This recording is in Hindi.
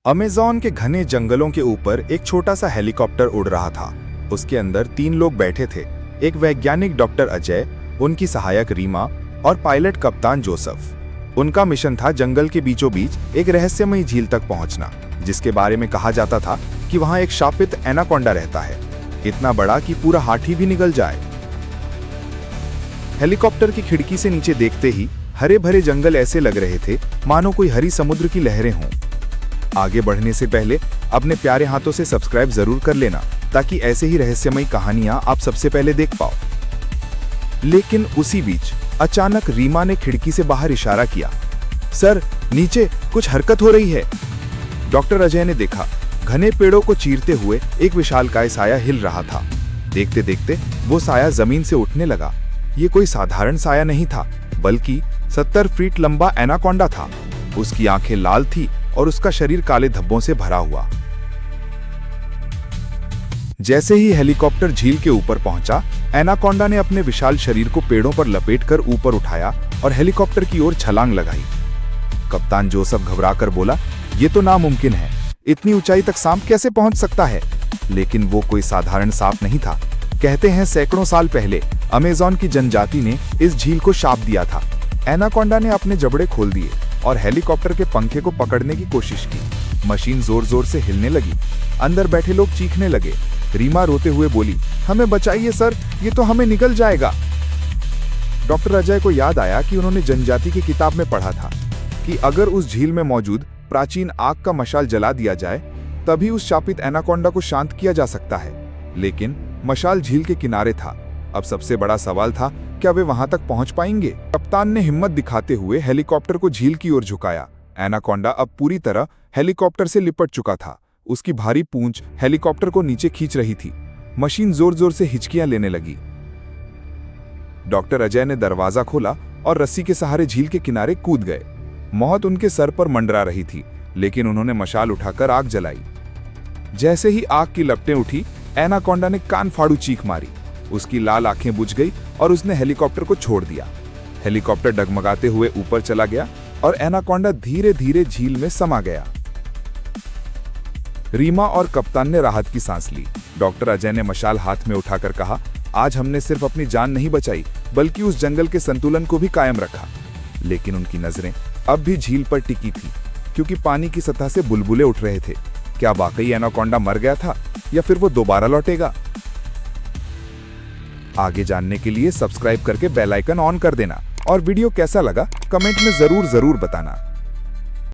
अमेज़न के घने जंगलों के ऊपर एक छोटा सा हेलीकॉप्टर उड़ रहा था। उसके अंदर 3 लोग बैठे थे, एक वैज्ञानिक डॉक्टर अजय, उनकी सहायक रीमा और पायलट कप्तान जोसेफ। उनका मिशन था जंगल के बीचों बीच एक रहस्यमयी झील तक पहुंचना, जिसके बारे में कहा जाता था कि वहां एक शापित एनाकोंडा रहता है, इतना बड़ा कि पूरा हाथी भी निगल जाए। हेलीकॉप्टर की खिड़की से नीचे देखते ही हरे भरे जंगल ऐसे लग रहे थे मानो कोई हरी समुद्र की लहरें हों। आगे बढ़ने से पहले अपने प्यारे हाथों से सब्सक्राइब जरूर कर लेना, ताकि ऐसे ही रहस्यमयी कहानियां आप सबसे पहले देख पाओ। लेकिन उसी बीच अचानक रीमा ने खिड़की से बाहर इशारा किया। सर, नीचे कुछ हरकत हो रही है। डॉक्टर अजय ने देखा, घने पेड़ों को चीरते हुए एक विशालकाय साया हिल रहा था। देखते देखते वो साया जमीन से उठने लगा। ये कोई साधारण साया नहीं था, बल्कि 70 फीट लंबा एनाकोंडा था। उसकी आंखें लाल थी और उसका शरीर काले धब्बों से भरा हुआ। जैसे ही हेलीकॉप्टर झील के ऊपर पहुंचा, एनाकोंडा ने अपने विशाल शरीर को पेड़ों पर लपेटकर ऊपर उठाया और हेलीकॉप्टर की ओर छलांग लगाई। कप्तान जोसेफ घबराकर बोला, ये तो नामुमकिन है, इतनी ऊंचाई तक सांप कैसे पहुंच सकता है? लेकिन वो कोई साधारण सांप नहीं था। कहते हैं सैकड़ों साल पहले अमेज़न की जनजाति ने इस झील को शाप दिया था। एनाकोंडा ने अपने जबड़े खोल दिए और हेलीकॉप्टर के पंखे को पकड़ने की कोशिश की। मशीन जोर जोर से हिलने लगी। अंदर बैठे लोग चीखने लगे। रीमा रोते हुए बोली, हमें बचाइए सर, ये तो हमें निगल जाएगा। डॉक्टर अजय को याद आया कि उन्होंने जनजाति की किताब में पढ़ा था कि अगर उस झील में मौजूद प्राचीन आग का मशाल जला दिया जाए, तभी उस शापित एनाकोंडा को शांत किया जा सकता है। लेकिन मशाल झील के किनारे था। अब सबसे बड़ा सवाल था, क्या वे वहां तक पहुंच पाएंगे? कप्तान ने हिम्मत दिखाते हुए हेलीकॉप्टर को झील की ओर झुकाया। एनाकोंडा अब पूरी तरह हेलीकॉप्टर से लिपट चुका था। उसकी भारी पूंछ हेलीकॉप्टर को नीचे खींच रही थी। मशीन जोर जोर से हिचकियां लेने लगी। डॉक्टर अजय ने दरवाजा खोला और रस्सी के सहारे झील के किनारे कूद गए। मौत उनके सर पर मंडरा रही थी, लेकिन उन्होंने मशाल उठाकर आग जलाई। जैसे ही आग की लपटें उठी, एनाकोंडा ने कान फाड़ू चीख मारी। उसकी लाल आंखें बुझ गई और उसने हेलीकॉप्टर को छोड़ दिया। हेलीकॉप्टर डगमगाते हुए ऊपर चला गया और एनाकोंडा धीरे धीरे झील में समा गया। रीमा और कप्तान ने राहत की सांस ली। डॉक्टर अजय ने मशाल हाथ में उठाकर कहा, आज हमने सिर्फ अपनी जान नहीं बचाई, बल्कि उस जंगल के संतुलन को भी कायम रखा। लेकिन उनकी नजरें अब भी झील पर टिकी थी, क्योंकि पानी की सतह से बुलबुले उठ रहे थे। क्या वाकई एनाकोंडा मर गया था, या फिर वो दोबारा लौटेगा? आगे जानने के लिए सब्सक्राइब करके बेल आइकन ऑन कर देना और वीडियो कैसा लगा कमेंट में जरूर बताना।